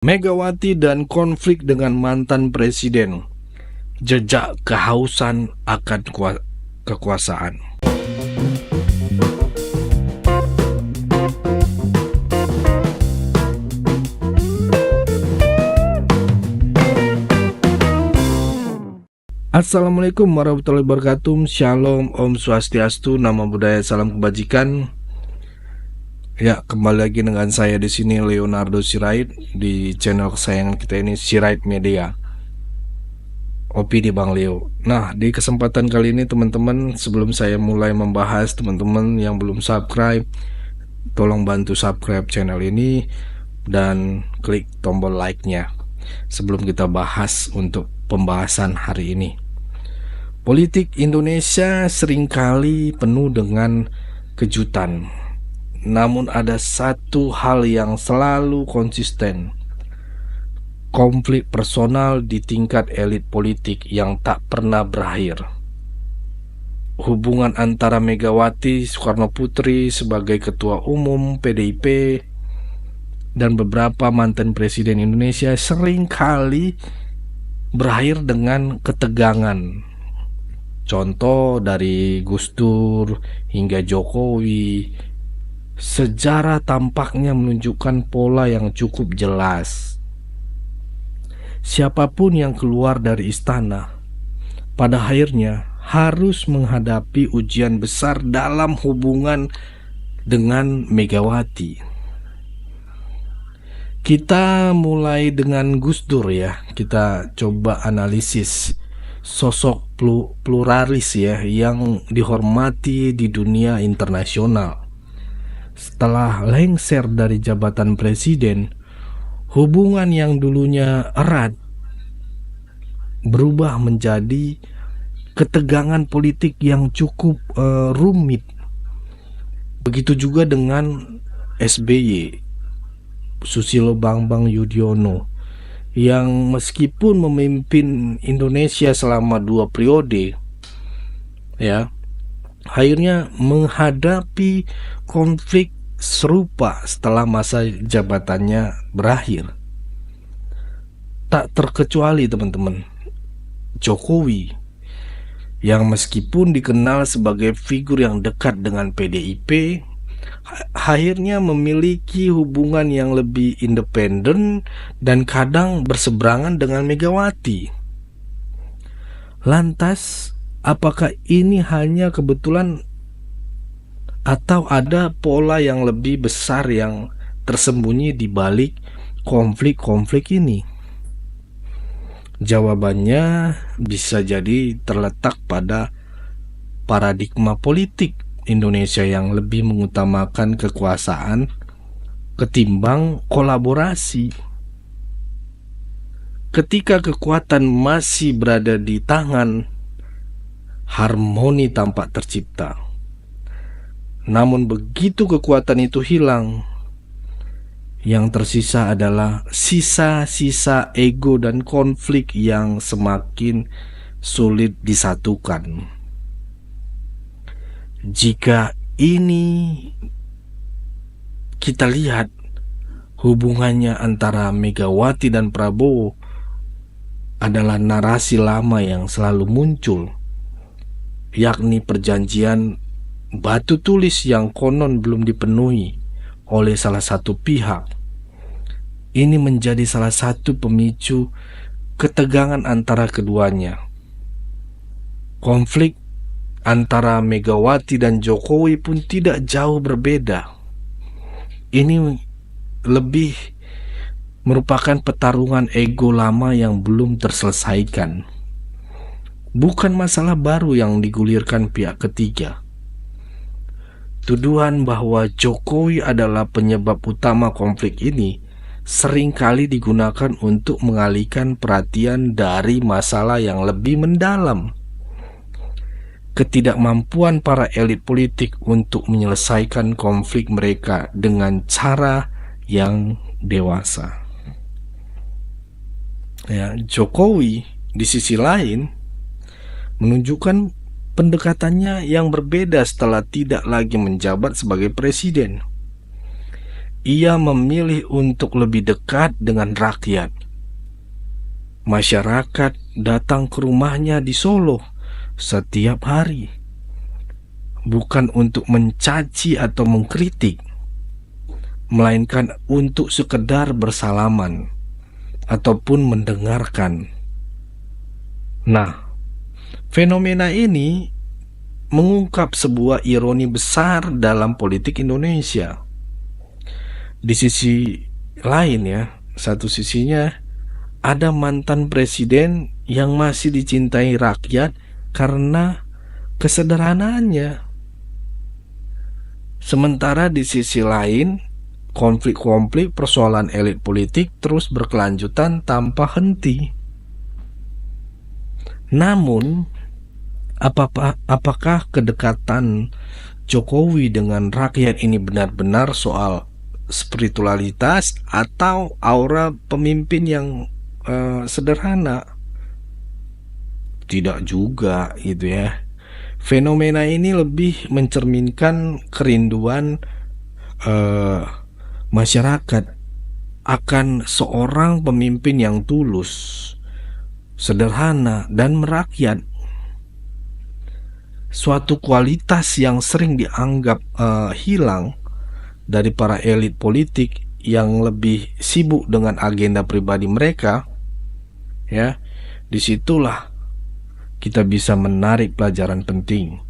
Megawati dan konflik dengan mantan presiden, jejak kehausan akan kekuasaan. Assalamualaikum warahmatullahi wabarakatuh. Shalom, Om Swastiastu, Namo Buddhaya, salam kebajikan. Ya, kembali lagi dengan saya di sini Leonardo Sirait di channel kesayangan kita ini, Sirait Media. Opini Bang Leo. Nah, di kesempatan kali ini teman-teman, sebelum saya mulai membahas, teman-teman yang belum subscribe, tolong bantu subscribe channel ini dan klik tombol like-nya sebelum kita bahas untuk pembahasan hari ini. Politik Indonesia seringkali penuh dengan kejutan. Namun ada satu hal yang selalu konsisten: konflik personal di tingkat elit politik yang tak pernah berakhir. Hubungan antara Megawati Soekarnoputri sebagai Ketua Umum PDIP dan beberapa mantan Presiden Indonesia seringkali berakhir dengan ketegangan. Contoh dari Gus Dur hingga Jokowi, sejarah tampaknya menunjukkan pola yang cukup jelas. Siapapun yang keluar dari istana pada akhirnya harus menghadapi ujian besar dalam hubungan dengan Megawati. Kita mulai dengan Gus Dur ya. Kita coba analisis sosok pluralis ya, yang dihormati di dunia internasional. Setelah lengser dari jabatan presiden, hubungan yang dulunya erat berubah menjadi ketegangan politik yang cukup rumit. Begitu juga dengan SBY, Susilo Bambang Yudhoyono, yang meskipun memimpin Indonesia selama 2 periode ya, akhirnya menghadapi konflik serupa setelah masa jabatannya berakhir. Tak terkecuali teman-teman, Jokowi, yang meskipun dikenal sebagai figur yang dekat dengan PDIP, akhirnya memiliki hubungan yang lebih independen dan kadang berseberangan dengan Megawati. Lantas, apakah ini hanya kebetulan atau ada pola yang lebih besar yang tersembunyi di balik konflik-konflik ini? Jawabannya bisa jadi terletak pada paradigma politik Indonesia yang lebih mengutamakan kekuasaan ketimbang kolaborasi. Ketika kekuatan masih berada di tangan, harmoni tampak tercipta. Namun begitu kekuatan itu hilang, yang tersisa adalah sisa-sisa ego dan konflik yang semakin sulit disatukan. Jika ini kita lihat hubungannya antara Megawati dan Prabowo adalah narasi lama yang selalu muncul, yakni perjanjian batu tulis yang konon belum dipenuhi oleh salah satu pihak. Ini menjadi salah satu pemicu ketegangan antara keduanya. Konflik antara Megawati dan Jokowi pun tidak jauh berbeda. Ini lebih merupakan pertarungan ego lama yang belum terselesaikan, bukan masalah baru yang digulirkan pihak ketiga. Tuduhan bahwa Jokowi adalah penyebab utama konflik ini seringkali digunakan untuk mengalihkan perhatian dari masalah yang lebih mendalam. Ketidakmampuan para elit politik untuk menyelesaikan konflik mereka dengan cara yang dewasa. Ya, Jokowi di sisi lain menunjukkan pendekatannya yang berbeda setelah tidak lagi menjabat sebagai presiden. ia memilih untuk lebih dekat dengan rakyat. Masyarakat datang ke rumahnya di Solo setiap hari, bukan untuk mencaci atau mengkritik, melainkan untuk sekedar bersalaman ataupun mendengarkan. Nah, fenomena ini mengungkap sebuah ironi besar dalam politik Indonesia. Di sisi lain ya, satu sisinya ada mantan presiden yang masih dicintai rakyat karena kesederhanaannya. Sementara di sisi lain, konflik-konflik persoalan elit politik terus berkelanjutan tanpa henti. Namun, apakah kedekatan Jokowi dengan rakyat ini benar-benar soal spiritualitas atau aura pemimpin yang sederhana? Tidak juga gitu ya. Fenomena ini lebih mencerminkan kerinduan masyarakat akan seorang pemimpin yang tulus, sederhana, dan merakyat. Suatu kualitas yang sering dianggap hilang dari para elit politik yang lebih sibuk dengan agenda pribadi mereka. Ya, disitulah kita bisa menarik pelajaran penting.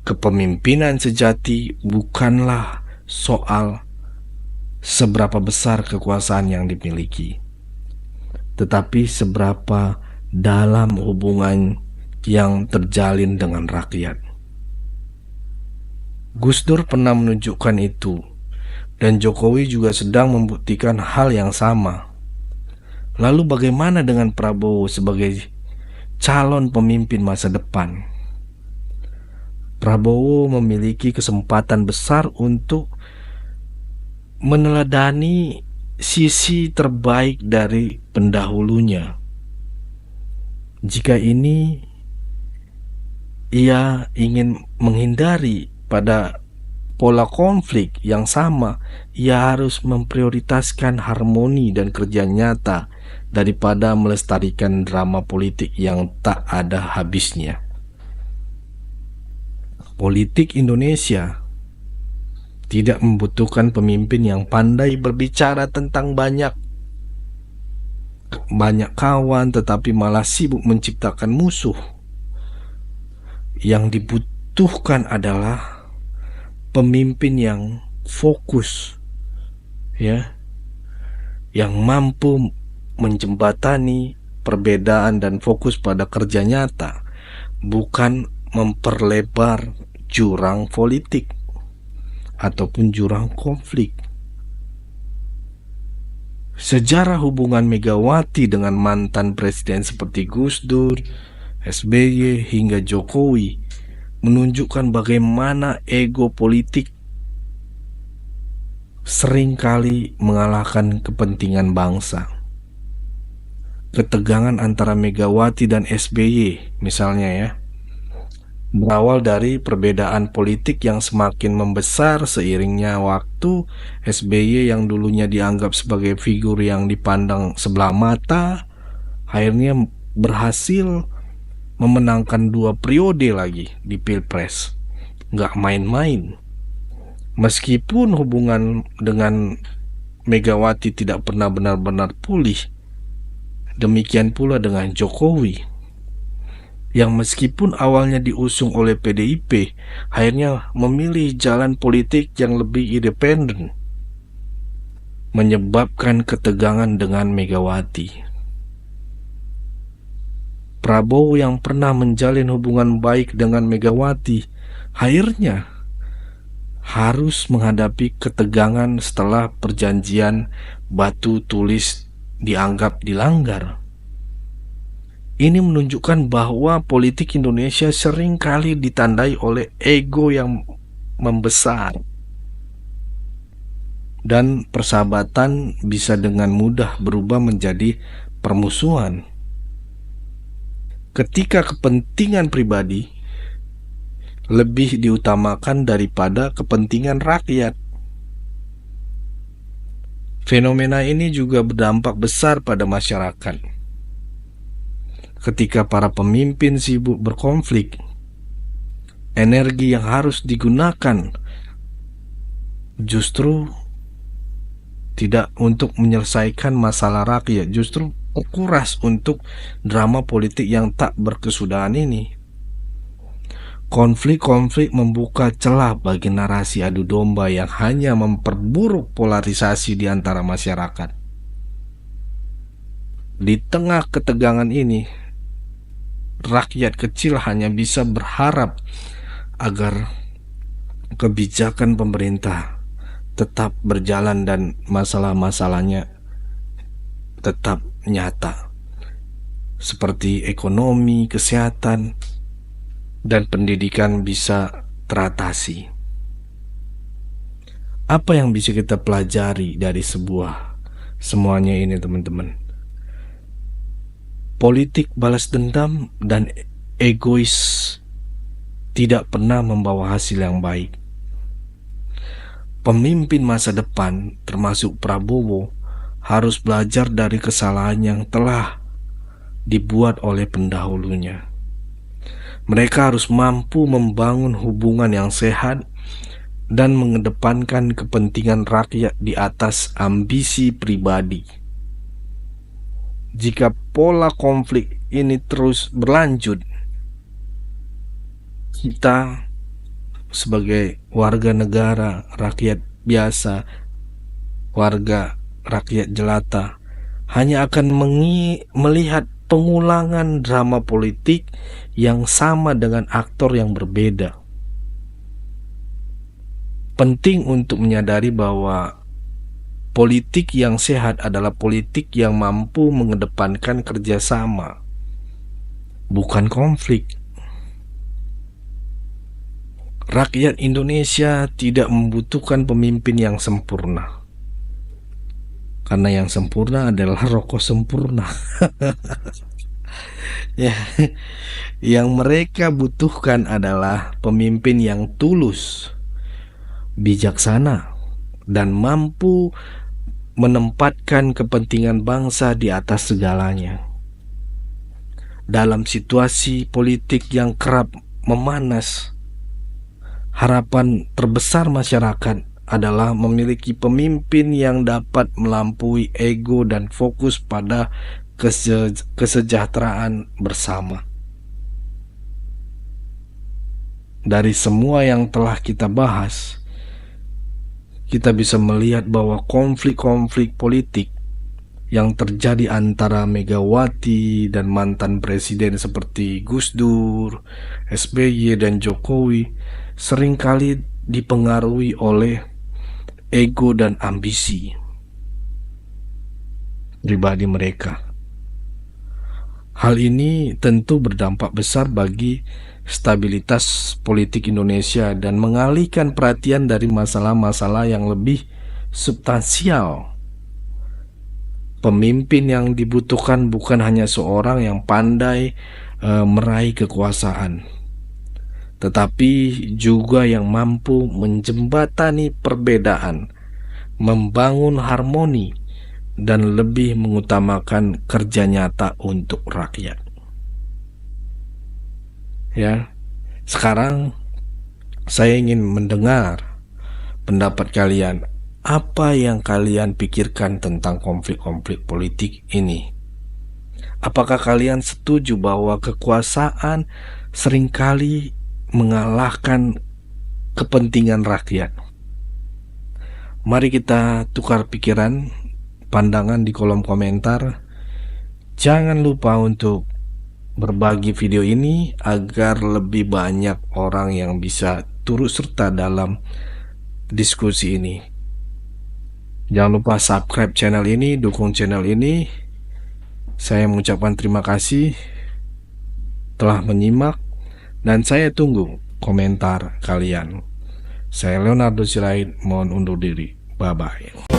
Kepemimpinan sejati bukanlah soal seberapa besar kekuasaan yang dimiliki, tetapi seberapa dalam hubungan yang terjalin dengan rakyat. Gus Dur pernah menunjukkan itu, dan Jokowi juga sedang membuktikan hal yang sama. Lalu bagaimana dengan Prabowo sebagai calon pemimpin masa depan? Prabowo memiliki kesempatan besar untuk meneladani sisi terbaik dari pendahulunya. Jika ini ia ingin menghindari pada pola konflik yang sama, ia harus memprioritaskan harmoni dan kerja nyata daripada melestarikan drama politik yang tak ada habisnya. Politik Indonesia tidak membutuhkan pemimpin yang pandai berbicara tentang banyak kawan tetapi malah sibuk menciptakan musuh. Yang dibutuhkan adalah pemimpin yang fokus, ya, yang mampu menjembatani perbedaan dan fokus pada kerja nyata, bukan memperlebar jurang politik ataupun jurang konflik. Sejarah hubungan Megawati dengan mantan presiden seperti Gus Dur, SBY hingga Jokowi menunjukkan bagaimana ego politik seringkali mengalahkan kepentingan bangsa. Ketegangan antara Megawati dan SBY misalnya ya, berawal dari perbedaan politik yang semakin membesar seiringnya waktu. SBY yang dulunya dianggap sebagai figur yang dipandang sebelah mata, akhirnya berhasil memenangkan 2 periode lagi di Pilpres. Nggak main-main. Meskipun hubungan dengan Megawati tidak pernah benar-benar pulih, demikian pula dengan Jokowi, yang meskipun awalnya diusung oleh PDIP, akhirnya memilih jalan politik yang lebih independen, menyebabkan ketegangan dengan Megawati. Prabowo yang pernah menjalin hubungan baik dengan Megawati akhirnya harus menghadapi ketegangan setelah perjanjian batu tulis dianggap dilanggar. Ini menunjukkan bahwa politik Indonesia seringkali ditandai oleh ego yang membesar, dan persahabatan bisa dengan mudah berubah menjadi permusuhan ketika kepentingan pribadi lebih diutamakan daripada kepentingan rakyat. Fenomena ini juga berdampak besar pada masyarakat. Ketika para pemimpin sibuk berkonflik, energi yang harus digunakan justru tidak untuk menyelesaikan masalah rakyat, justru terkuras untuk drama politik yang tak berkesudahan ini. Konflik-konflik membuka celah bagi narasi adu domba yang hanya memperburuk polarisasi di antara masyarakat. Di tengah ketegangan ini, rakyat kecil hanya bisa berharap agar kebijakan pemerintah tetap berjalan dan masalah-masalahnya tetap nyata, seperti ekonomi, kesehatan, dan pendidikan bisa teratasi. Apa yang bisa kita pelajari dari semuanya ini, teman-teman? Politik balas dendam dan egois tidak pernah membawa hasil yang baik. Pemimpin masa depan, termasuk Prabowo, harus belajar dari kesalahan yang telah dibuat oleh pendahulunya. Mereka harus mampu membangun hubungan yang sehat dan mengedepankan kepentingan rakyat di atas ambisi pribadi. Jika pola konflik ini terus berlanjut, kita sebagai warga negara, rakyat biasa, warga rakyat jelata, hanya akan melihat pengulangan drama politik yang sama dengan aktor yang berbeda. Penting untuk menyadari bahwa politik yang sehat adalah politik yang mampu mengedepankan kerjasama, bukan konflik. Rakyat Indonesia tidak membutuhkan pemimpin yang sempurna, karena yang sempurna adalah rokok sempurna. Ya, yang mereka butuhkan adalah pemimpin yang tulus, bijaksana, dan mampu menempatkan kepentingan bangsa di atas segalanya. Dalam situasi politik yang kerap memanas, harapan terbesar masyarakat adalah memiliki pemimpin yang dapat melampaui ego dan fokus pada kesejahteraan bersama. Dari semua yang telah kita bahas, kita bisa melihat bahwa konflik-konflik politik yang terjadi antara Megawati dan mantan presiden seperti Gus Dur, SBY, dan Jokowi seringkali dipengaruhi oleh ego dan ambisi pribadi mereka. Hal ini tentu berdampak besar bagi stabilitas politik Indonesia dan mengalihkan perhatian dari masalah-masalah yang lebih substansial. Pemimpin yang dibutuhkan bukan hanya seorang yang pandai meraih kekuasaan, tetapi juga yang mampu menjembatani perbedaan, membangun harmoni, dan lebih mengutamakan kerja nyata untuk rakyat. Ya, sekarang saya ingin mendengar pendapat kalian. Apa yang kalian pikirkan tentang konflik-konflik politik ini? Apakah kalian setuju bahwa kekuasaan seringkali mengalahkan kepentingan rakyat? Mari kita tukar pikiran, pandangan di kolom komentar. Jangan lupa untuk berbagi video ini agar lebih banyak orang yang bisa turut serta dalam diskusi ini. Jangan lupa subscribe channel ini, dukung channel ini. Saya mengucapkan terima kasih telah menyimak dan saya tunggu komentar kalian. Saya Leonardo Sirait, mohon undur diri. Bye-bye.